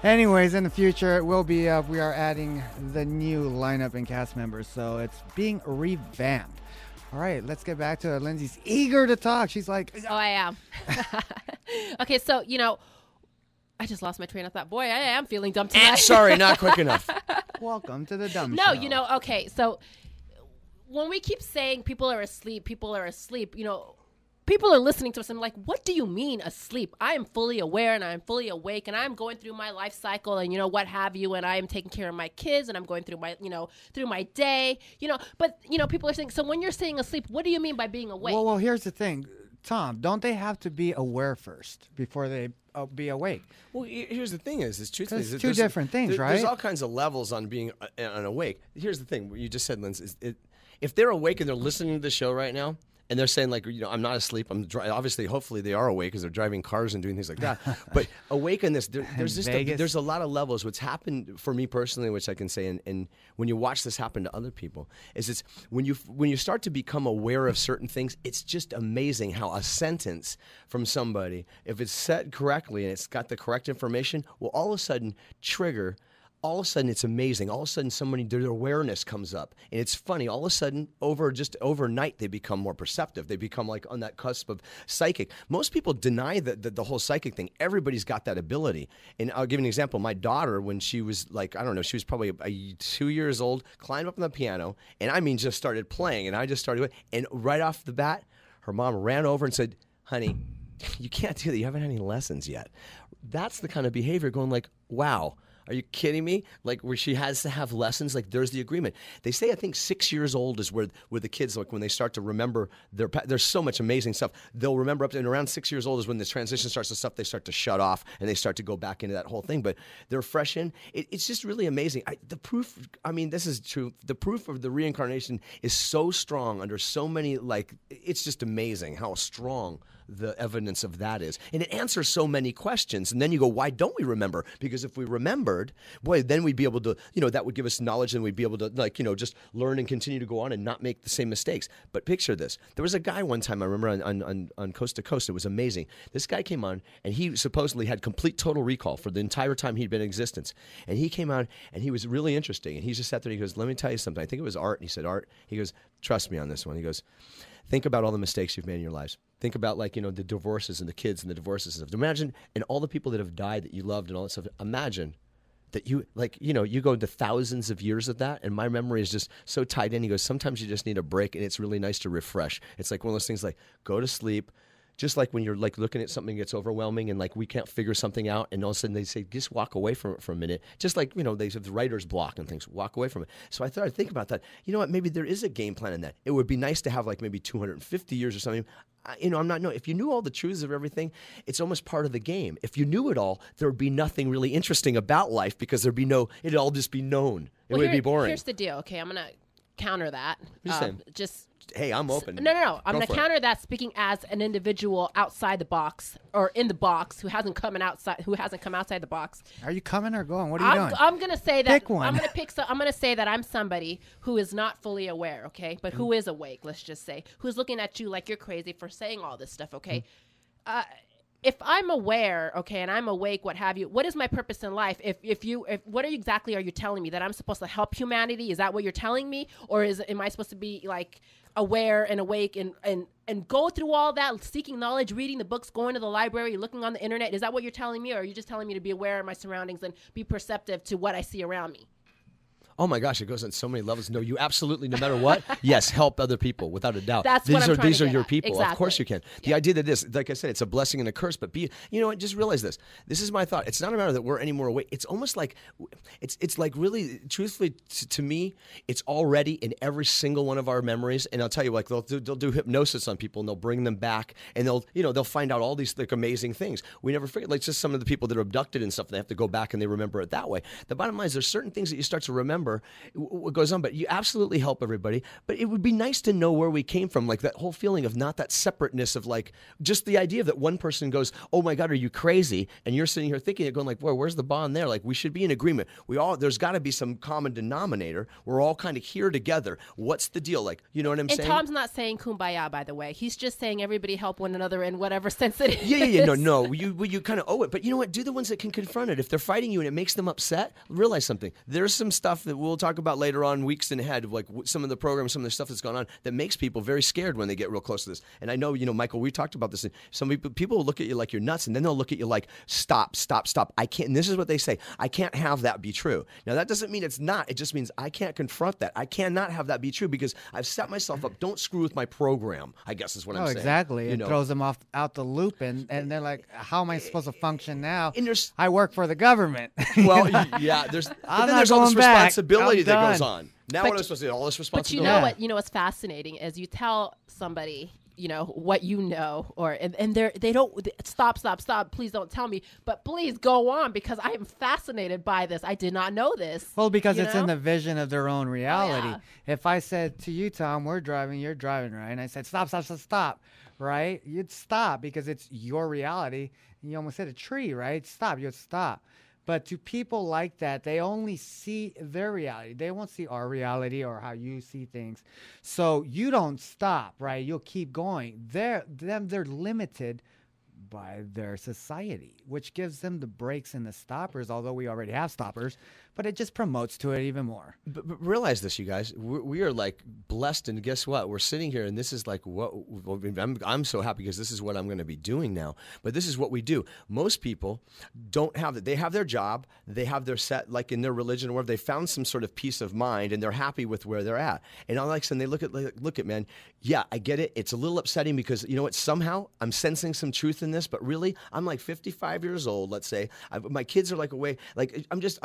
Anyways, in the future, it will be up. We are adding the new lineup and cast members, so it's being revamped. All right, let's get back to it. Lindsay's eager to talk. She's like... Oh, I am. Okay, so, I just lost my train of thought. Boy, I am feeling dumb tonight. Sorry, not quick enough. Welcome to the dumb show. No, Okay, so when we keep saying people are asleep, people are listening to us and like, what do you mean asleep? I am fully aware and I'm fully awake and I'm going through my life cycle and what have you, and I am taking care of my kids and I'm going through my through my day, but people are saying, so when you're saying asleep, what do you mean by being awake? Well, here's the thing, Tom, don't they have to be aware first before they be awake? Well, here's the thing is truthfully, it's two different things, right? There's all kinds of levels on being unawake. Here's the thing, what you just said, Linz, if they're awake and they're listening to the show right now, and they're saying, like, I'm not asleep. Obviously, hopefully, they are awake because they're driving cars and doing things like that. But awake in this, there's a lot of levels. What's happened for me personally, which I can say, and when you watch this happen to other people, is it's when you start to become aware of certain things, it's just amazing how a sentence from somebody, if it's said correctly and it's got the correct information, will all of a sudden trigger. All of a sudden, it's amazing. All of a sudden, their awareness comes up. And it's funny. All of a sudden, overnight, they become more perceptive. They become like on that cusp of psychic. Most people deny the whole psychic thing. Everybody's got that ability. And I'll give you an example. My daughter, when she was she was probably 2 years old, climbed up on the piano, and I mean just started playing. And I just started, and right off the bat, her mom ran over and said, honey, you can't do that. You haven't had any lessons yet. That's the kind of behavior going like, wow. Are you kidding me? Like where she has to have lessons, like there's the agreement. They say I think 6 years old is where the kids, like when they start to remember there's so much amazing stuff. They'll remember up to, and around 6 years old is when the transition starts to stuff they start to shut off and they start to go back into that whole thing. But they're fresh in. It's just really amazing. This is true. The proof of the reincarnation is so strong under so many, like, it's just amazing how strong the evidence of that is. And it answers so many questions. And then you go, why don't we remember? Because if we remembered, boy, then we'd be able to, that would give us knowledge and we'd be able to, just learn and continue to go on and not make the same mistakes. But picture this. There was a guy one time, I remember on Coast to Coast, it was amazing. This guy came on and he supposedly had complete total recall for the entire time he'd been in existence. And he came on and he was really interesting. And he just sat there and he goes, let me tell you something. I think it was Art. And he said, Art, he goes, trust me on this one. He goes, think about all the mistakes you've made in your lives. Think about the divorces and the kids and the divorces and stuff. Imagine, and all the people that have died that you loved and all that stuff. Imagine that you go into thousands of years of that, and my memory is just so tied in. He goes, sometimes you just need a break, and it's really nice to refresh. It's like one of those things like go to sleep. Just like when you're like looking at something that's overwhelming and like we can't figure something out, and all of a sudden they say, just walk away from it for a minute. Just like, they have the writer's block and things, walk away from it. So I thought I'd think about that. You know what, maybe there is a game plan in that. It would be nice to have like maybe 250 years or something. If you knew all the truths of everything, it's almost part of the game. If you knew it all, there would be nothing really interesting about life because it'd all just be known. It would be boring. Here's the deal. Okay, I'm going to counter that. Hey, I'm open. No. I'm going to counter that speaking as an individual outside the box or in the box who hasn't come outside the box. Are you coming or going? What are you doing? I'm going to say that Pick one. I'm going to say that I'm somebody who is not fully aware, okay? But who is awake, let's just say. Who's looking at you like you're crazy for saying all this stuff, okay? if I'm aware, okay, and I'm awake, what have you, what is my purpose in life? What exactly are you telling me? That I'm supposed to help humanity? Is that what you're telling me? Or am I supposed to be like aware and awake and go through all that, seeking knowledge, reading the books, going to the library, looking on the internet? Is that what you're telling me? Or are you just telling me to be aware of my surroundings and be perceptive to what I see around me? Oh my gosh, it goes on so many levels. No, you absolutely, no matter what, yes, help other people without a doubt. That's what I'm trying to These are get your at. people. Exactly. Of course you can. The idea that this, like I said, it's a blessing and a curse, but you know what, just realize this. This is my thought. It's not a matter that we're any more awake. It's almost like, it's like really, truthfully, to me, it's already in every single one of our memories. And I'll tell you, like they'll do hypnosis on people and they'll bring them back and they'll find out all these like amazing things. We never forget, like just some of the people that are abducted and stuff, and they have to go back and they remember it that way. The bottom line is there's certain things that you start to remember what goes on, but you absolutely help everybody. But it would be nice to know where we came from, like that whole feeling of not that separateness of like just the idea that one person goes, oh my God, are you crazy? And you're sitting here thinking it, going like, boy, where's the bond there? Like we should be in agreement. There's got to be some common denominator. We're all kind of here together. What's the deal? Like, you know what I'm saying? And Tom's not saying kumbaya, by the way. He's just saying everybody help one another in whatever sense it is. Yeah. No. You kind of owe it. But you know what? Do the ones that can confront it. If they're fighting you and it makes them upset, realize something. There's some stuff that we'll talk about later on, weeks ahead, like some of the programs, some of the stuff that's gone on that makes people very scared when they get real close to this. And I know, Michael, we talked about this. Some people will look at you like you're nuts, and then they'll look at you like, stop. I can't. And this is what they say. I can't have that be true. Now, that doesn't mean it's not. It just means I can't confront that. I cannot have that be true because I've set myself up. Don't screw with my program, I guess is what I'm saying. Exactly. It throws them out the loop, and they're like, how am I supposed to function now? And I work for the government. Well, yeah. There's all this responsibility that goes on. Now what am I supposed to do? All this responsibility. But you know what's fascinating is you tell somebody, what you know, and they don't stop, please don't tell me, but please go on because I am fascinated by this. I did not know this. Well, because it's in the vision of their own reality. Oh, yeah. If I said to you, Tom, we're driving, you're driving, right? And I said, stop, right? You'd stop because it's your reality. You almost said a tree, right? Stop, you'd stop. But to people like that, they only see their reality. They won't see our reality or how you see things. So you don't stop, right? You'll keep going. They're limited by their society, which gives them the brakes and the stoppers, although we already have stoppers, but it just promotes to it even more. But realize this, you guys, we are like blessed, and guess what? We're sitting here, and this is like what I'm so happy because this is what I'm going to be doing now. But this is what we do. Most people don't have that. They have their job, they have their set, like in their religion, where they found some sort of peace of mind, and they're happy with where they're at. And all of a sudden, they look at man. Yeah, I get it. It's a little upsetting because you know what? Somehow I'm sensing some truth in this, but really, I'm like 55 years old. Let's say my kids are like away. Like I'm just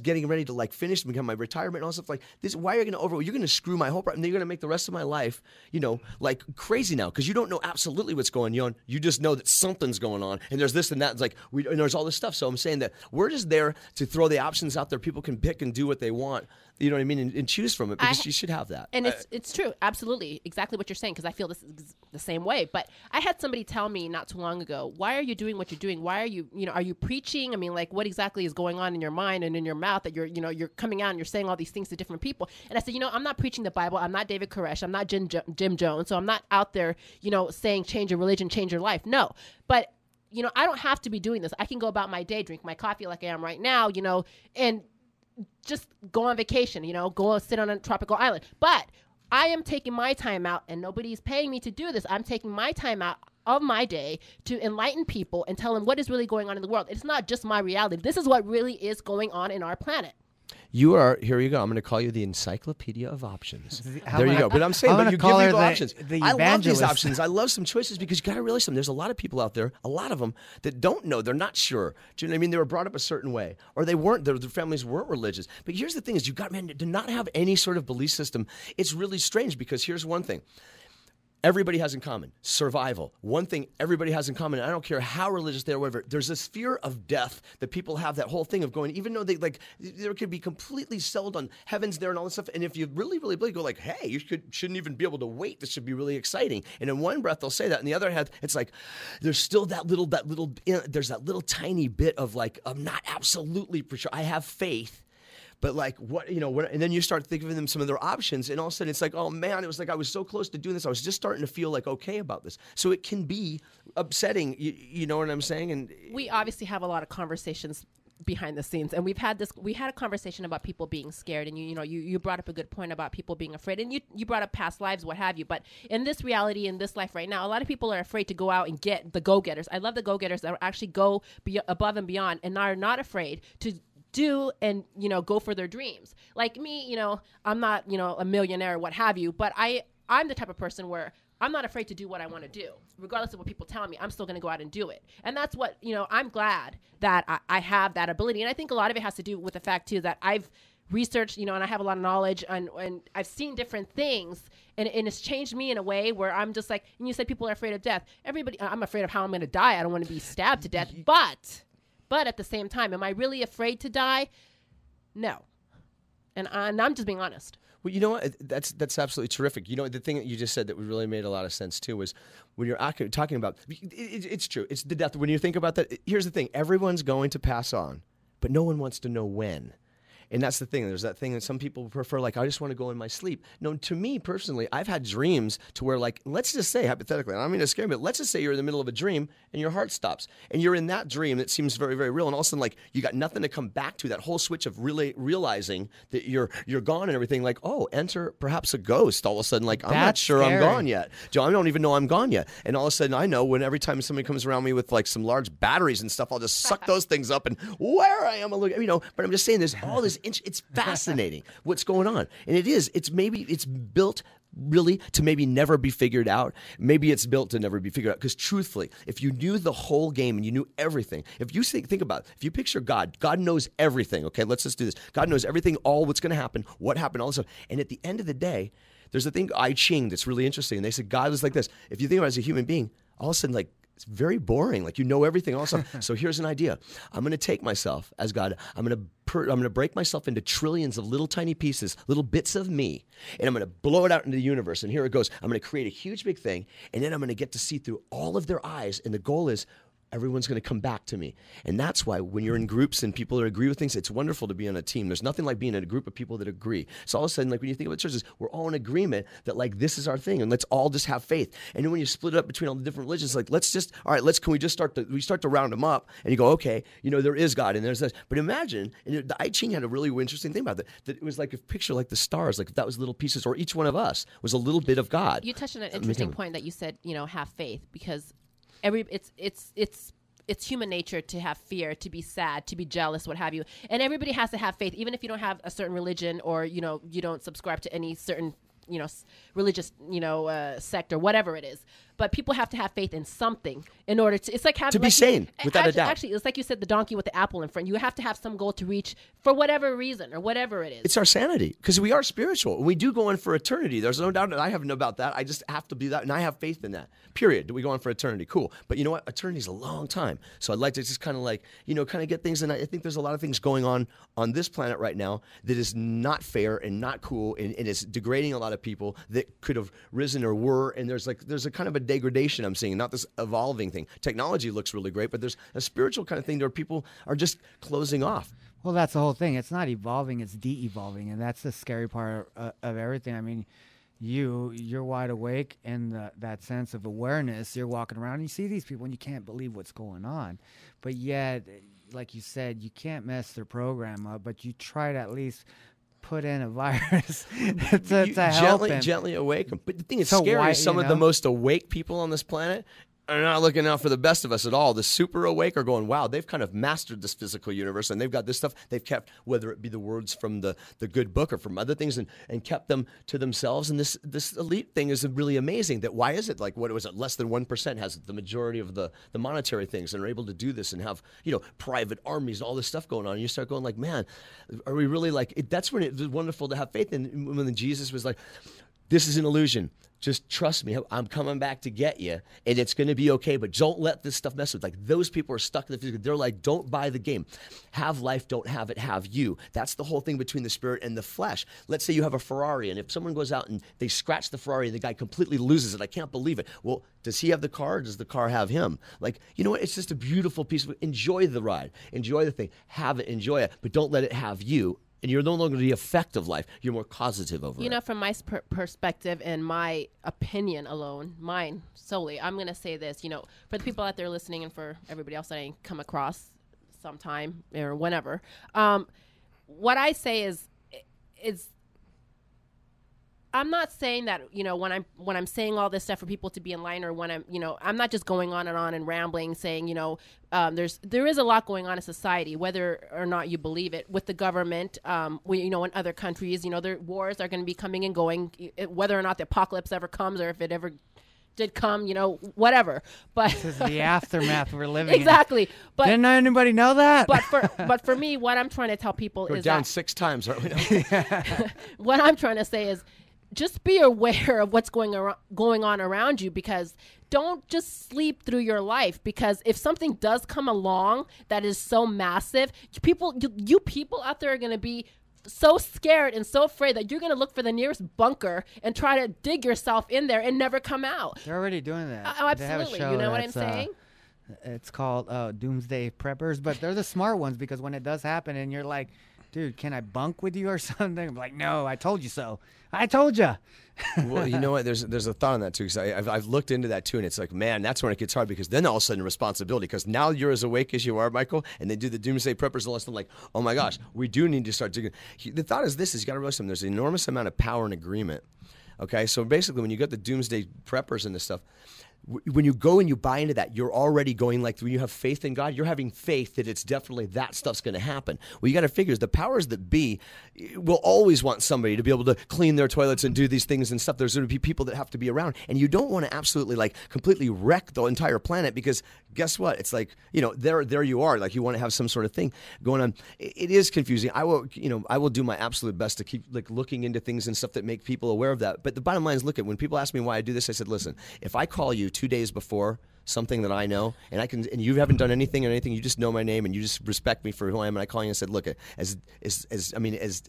getting ready to like finish and become my retirement and all stuff like this. Why are you going to you're going to screw my whole, and then you're going to make the rest of my life, like crazy now because you don't know absolutely what's going on. You just know that something's going on, and there's this and that. It's like and there's all this stuff. So I'm saying that we're just there to throw the options out there. People can pick and do what they want. You know what I mean? And choose from it because you should have that. And it's true. Absolutely. Exactly what you're saying because I feel this is the same way. But I had somebody tell me not too long ago, why are you doing what you're doing? Why are you, are you preaching? I mean, like what exactly is going on in your mind and in your mouth that you're coming out and you're saying all these things to different people? And I said, I'm not preaching the Bible. I'm not David Koresh. I'm not Jim Jones. So I'm not out there, saying change your religion, change your life. No. But, I don't have to be doing this. I can go about my day, drink my coffee like I am right now, and just go on vacation, go sit on a tropical island. But I am taking my time out, and nobody's paying me to do this. I'm taking my time out of my day to enlighten people and tell them what is really going on in the world. It's not just my reality. This is what really is going on in our planet. Here you go. I'm going to call you the Encyclopedia of Options. There you go. But I'm saying, but you give me options. I love these options. I love some choices because you got to realize something. There's a lot of people out there, a lot of them, that don't know. They're not sure. Do you know what I mean? They were brought up a certain way, or they weren't. Their families weren't religious. But here's the thing: is to not have any sort of belief system. It's really strange because here's one thing. Everybody has in common survival. One thing everybody has in common, and I don't care how religious they are, whatever, there's this fear of death that people have, that whole thing of going, even though there could be completely sold on heaven's there and all this stuff. And if you really, really believe, go like, hey, you shouldn't even be able to wait. This should be really exciting. And in one breath, they'll say that. In the other hand, it's like, there's still there's that little tiny bit of like, I'm not absolutely for sure. I have faith. But like what, and then you start thinking of them some of their options, and all of a sudden it's like, oh man, it was like I was so close to doing this. I was just starting to feel like okay about this. So it can be upsetting. You know what I'm saying? And we obviously have a lot of conversations behind the scenes, and we had a conversation about people being scared, and you brought up a good point about people being afraid, and you brought up past lives, what have you. But in this reality, in this life right now, a lot of people are afraid to go out and get the go-getters. I love the go-getters that actually go above and beyond and are not afraid to do and go for their dreams. Like me, I'm not a millionaire or what have you, but I'm the type of person where I'm not afraid to do what I want to do, regardless of what people tell me. I'm still going to go out and do it, and that's what I'm glad that I have that ability, and I think a lot of it has to do with the fact too that I've researched, and I have a lot of knowledge, and I've seen different things, and it's changed me in a way where I'm just like, and you said people are afraid of death. I'm afraid of how I'm going to die. I don't want to be stabbed to death, but at the same time, am I really afraid to die? No. And I'm just being honest. Well, you know what? That's absolutely terrific. The thing that you just said that really made a lot of sense too was when you're talking about, it's true. It's the death. When you think about that, here's the thing. Everyone's going to pass on, but no one wants to know when. And that's the thing. There's that thing that some people prefer, like, I just want to go in my sleep. No, to me personally, I've had dreams to where, like, let's just say, hypothetically, I don't mean to scare me, but let's just say you're in the middle of a dream and your heart stops. And you're in that dream that seems very, very real. And all of a sudden, like, you got nothing to come back to. That whole switch of really realizing that you're gone and everything, like, oh, enter perhaps a ghost. All of a sudden, like, I'm not sure I'm gone yet. I don't even know I'm gone yet. And all of a sudden, I know when every time somebody comes around me with, like, some large batteries and stuff, I'll just suck those things up and where I am, but I'm just saying there's all this, it's fascinating what's going on. And it's built really to maybe never be figured out. Maybe it's built to never be figured out. Because truthfully, if you knew the whole game and you knew everything, if you think about it, if you picture God knows everything. Okay, let's just do this. God knows everything, all what's going to happen, what happened, all this stuff. And at the end of the day, there's a thing, I Ching, that's really interesting. And they said God is like this. If you think about it as a human being, all of a sudden, like, it's very boring. Like, everything also. So here's an idea. I'm going to take myself as God. I'm going to break myself into trillions of little tiny pieces, little bits of me, and I'm going to blow it out into the universe. And here it goes. I'm going to create a huge big thing, and then I'm going to get to see through all of their eyes. And the goal is everyone's going to come back to me. And that's why when you're in groups and people that agree with things, it's wonderful to be on a team. There's nothing like being in a group of people that agree. So all of a sudden, like when you think about churches, we're all in agreement that like this is our thing and let's all just have faith. And then when you split it up between all the different religions, like can we start to round them up and you go, okay, there is God and there's this. But imagine, and the I Ching had a really interesting thing about that it was like a picture like the stars, like if that was little pieces, or each one of us was a little bit of God. You touched on an interesting point that you said, have faith, because it's human nature to have fear, to be sad, to be jealous, what have you. And everybody has to have faith, even if you don't have a certain religion or, you don't subscribe to any certain, religious, sect or whatever it is. But people have to have faith in something in order to, it's like having... To be sane, without a doubt. Actually, it's like you said, the donkey with the apple in front. You have to have some goal to reach for whatever reason or whatever it is. It's our sanity, because we are spiritual. We do go on for eternity. There's no doubt that I have no about that. I just have to be that, and I have faith in that. Period. Do we go on for eternity? Cool. But you know what? Eternity's a long time. So I'd like to just kind of get things, and I think there's a lot of things going on this planet right now that is not fair and not cool, and it's degrading a lot of people that could have risen or were, and there's a kind of a degradation I'm seeing, not this evolving thing. Technology looks really great, but there's a spiritual kind of thing where people are just closing off. Well, that's the whole thing. It's not evolving, it's de-evolving, and that's the scary part of everything. I mean, you're wide awake in that sense of awareness. You're walking around and you see these people and you can't believe what's going on. But yet, like you said, you can't mess their program up, but you try to at least put in a virus to help him. Gently awaken. But the thing is scary. Some of the most awake people on this planet are not looking out for the best of us at all. The super awake are going, wow, they've kind of mastered this physical universe, and they've got this stuff they've kept, whether it be the words from the good book or from other things, and kept them to themselves. And this elite thing is really amazing. That why is it like, what was it, less than 1% has the majority of the monetary things and are able to do this and have, private armies and all this stuff going on. And you start going like, man, are we really like, that's when it was wonderful to have faith. And when Jesus was like, this is an illusion. Just trust me. I'm coming back to get you, and it's going to be okay. But don't let this stuff mess with. Like, those people are stuck in the physical. They're like, don't buy the game. Have life, don't have it. Have you. That's the whole thing between the spirit and the flesh. Let's say you have a Ferrari, and if someone goes out and they scratch the Ferrari, and the guy completely loses it. I can't believe it. Well, does he have the car, or does the car have him? Like, you know what? It's just a beautiful piece of. Enjoy the ride. Enjoy the thing. Have it. Enjoy it. But don't let it have you. And you're no longer the effect of life. You're more causative over it. You know, from my perspective and my opinion alone, mine solely, I'm going to say this, you know, for the people out there listening and for everybody else that I come across sometime or whenever, what I say is I'm not saying that, you know, when I'm saying all this stuff for people to be in line, or when I'm not just going on and rambling saying, you know, there is a lot going on in society, whether or not you believe it, with the government, you know, in other countries, you know, their wars are going to be coming and going, whether or not the apocalypse ever comes, or if it ever did come, you know, whatever. But this is the aftermath we're living exactly. in. But didn't anybody know that? But for me, what I'm trying to tell people We're is down that 6 times, aren't we? Now? What I'm trying to say is, just be aware of what's going on around you, because don't just sleep through your life, because if something does come along that is so massive, you people out there are going to be so scared and so afraid that you're going to look for the nearest bunker and try to dig yourself in there and never come out. They're already doing that. Oh, absolutely. You know what I'm saying? It's called Doomsday Preppers, but they're the smart ones, because when it does happen and you're like, dude, can I bunk with you or something? I'm like, no, I told you so. I told you. Well, you know what? There's a thought on that too, because I've looked into that too, and it's like, man, that's when it gets hard, because then all of a sudden responsibility, because now you're as awake as you are, Michael, and they do the Doomsday Preppers and all that stuff. Like, oh my gosh, we do need to start digging. The thought is this: is you got to realize something. There's an enormous amount of power and agreement. Okay, so basically, when you get the Doomsday Preppers and this stuff, when you go and you buy into that, you're already going, like, when you have faith in God, you're having faith that it's definitely that stuff's going to happen. What you got to figure is the powers that be will always want somebody to be able to clean their toilets and do these things and stuff. There's going to be people that have to be around, and you don't want to absolutely, like, completely wreck the entire planet, because guess what? It's like, you know, there you are. Like, you want to have some sort of thing going on. It is confusing. I will do my absolute best to keep, like, looking into things and stuff that make people aware of that. But the bottom line is, look, when people ask me why I do this, I said, listen, if I call you 2 days before something that I know, and you haven't done anything, you just know my name and you just respect me for who I am, and I call you and said, look, as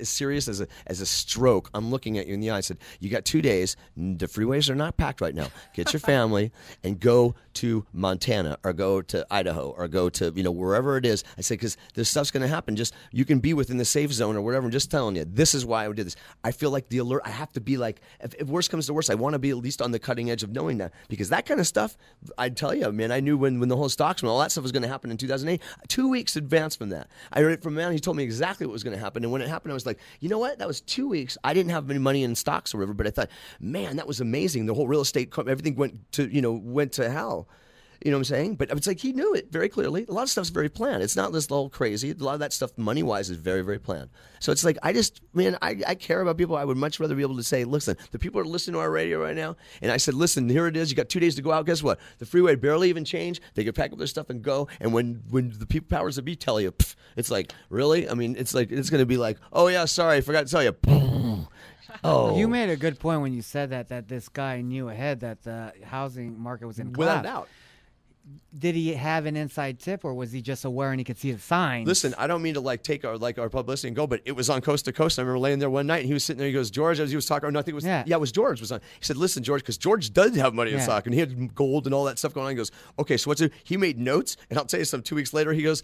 serious as a stroke, I'm looking at you in the eye. I said, you got 2 days. The freeways are not packed right now. Get your family and go to Montana, or go to Idaho, or go to, you know, wherever it is. I said, because this stuff's going to happen. Just, you can be within the safe zone or whatever. I'm just telling you, this is why I did this. I feel like the alert, I have to be like, if worse comes to worse, I want to be at least on the cutting edge of knowing that, because that kind of stuff, I'd tell you, man, I knew when the whole stocks and all that stuff was going to happen in 2008, 2 weeks advance from that. I heard it from a man. He told me exactly what was going to happen. And when it happened, I was like, you know what? That was 2 weeks. I didn't have any money in stocks or whatever, but I thought, man, that was amazing. The whole real estate, everything went to hell. You know what I'm saying? But it's like he knew it very clearly. A lot of stuff's very planned. It's not this little crazy. A lot of that stuff, money-wise, is very, very planned. So it's like, I care about people. I would much rather be able to say, listen, the people are listening to our radio right now, and I said, listen, here it is. You got 2 days to go out. Guess what? The freeway barely even changed. They could pack up their stuff and go. And when the people powers that be tell you, it's like, really? I mean, it's like, it's going to be like, oh, yeah, sorry, I forgot to tell you. Oh. You made a good point when you said that this guy knew ahead that the housing market was in collapse. Without doubt. Did he have an inside tip, or was he just aware and he could see the signs? Listen, I don't mean to take our publicity and go, but it was on coast to coast. I remember laying there one night and he was sitting there. He goes, George, as he was talking, or no, I think it was, it was George was on. He said, listen, George, because George does have money in stock and he had gold and all that stuff going on. He goes, okay, so what's it? He made notes, and I'll tell you something. 2 weeks later, he goes,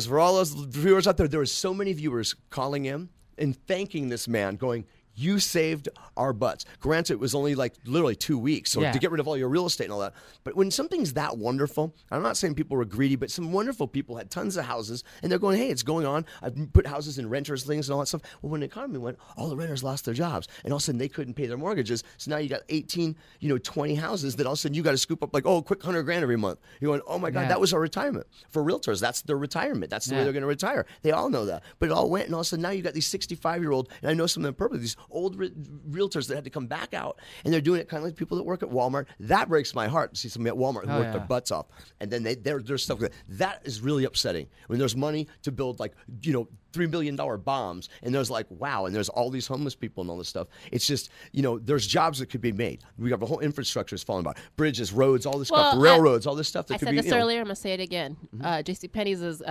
for all those viewers out there, there were so many viewers calling him and thanking this man, going, you saved our butts. Granted, it was only like literally 2 weeks, so to get rid of all your real estate and all that. But when something's that wonderful, I'm not saying people were greedy, but some wonderful people had tons of houses, and they're going, hey, it's going on. I've put houses in renters things and all that stuff. Well, when the economy went, all the renters lost their jobs, and all of a sudden they couldn't pay their mortgages. So now you got 18, 20 houses that all of a sudden you got to scoop up like, oh, a quick $100,000 every month. You're going, oh my God, that was our retirement. For realtors, that's their retirement. That's the way they're going to retire. They all know that. But it all went, and all of a sudden now you got these 65-year-old, and I know some of them purposely, these old realtors that had to come back out, and they're doing it kind of like people that work at Walmart. That breaks my heart to see somebody at Walmart who work their butts off, and then there's stuff like that is really upsetting when there's money to build like $3 billion bombs, and there's like, wow, and there's all these homeless people and all this stuff. It's just, there's jobs that could be made. We have the whole infrastructure is falling apart, bridges, roads, all this stuff, railroads, all this stuff that I could said be. this earlier. I'm gonna say it again. JCPenney's is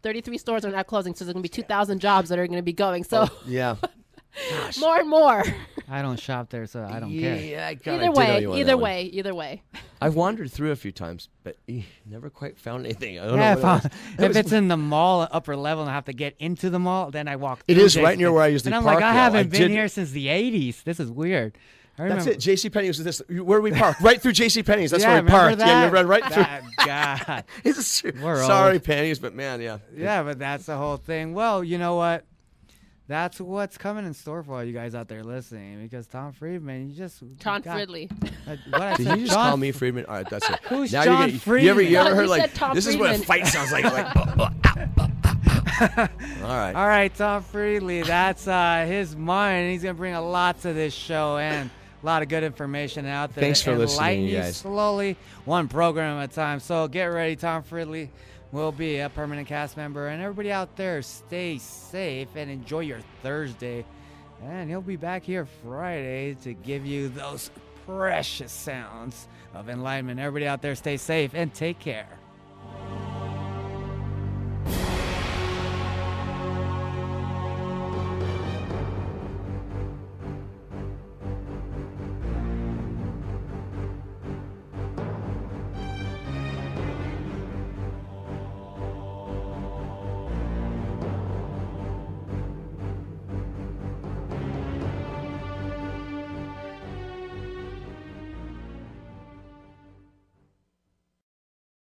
33 stores are now closing, so there's gonna be 2,000 jobs that are gonna be going. So yeah. More and more. I don't shop there, so I don't care. Yeah, I kind of Either way. I've wandered through a few times, but never quite found anything. I don't know. If it's in the mall, upper level, and I have to get into the mall, then I walk. It is right near where I usually park. And I'm like, I haven't been here since the '80s. This is weird. That's it. JCPenney's was this. Where we park? Right through JCPenney's. That's where we parked. That? Yeah, you run right through. God. It's true. We're sorry, old. panties, but man, yeah. Yeah, but that's the whole thing. Well, you know what? That's what's coming in store for all you guys out there listening. Because Tom Friedman, Tom Fridley. Did you just call me Friedman? All right, that's it. Who's now John Friedman? You ever heard like Tom this Friedman. is what a fight sounds like? All right, Tom Fridley. That's his mind. He's gonna bring a lot to this show and a lot of good information out there. Thanks for listening, you guys. Slowly, one program at a time. So get ready, Tom Fridley will be a permanent cast member. And everybody out there, stay safe and enjoy your Thursday. And he'll be back here Friday to give you those precious sounds of enlightenment. Everybody out there, stay safe and take care.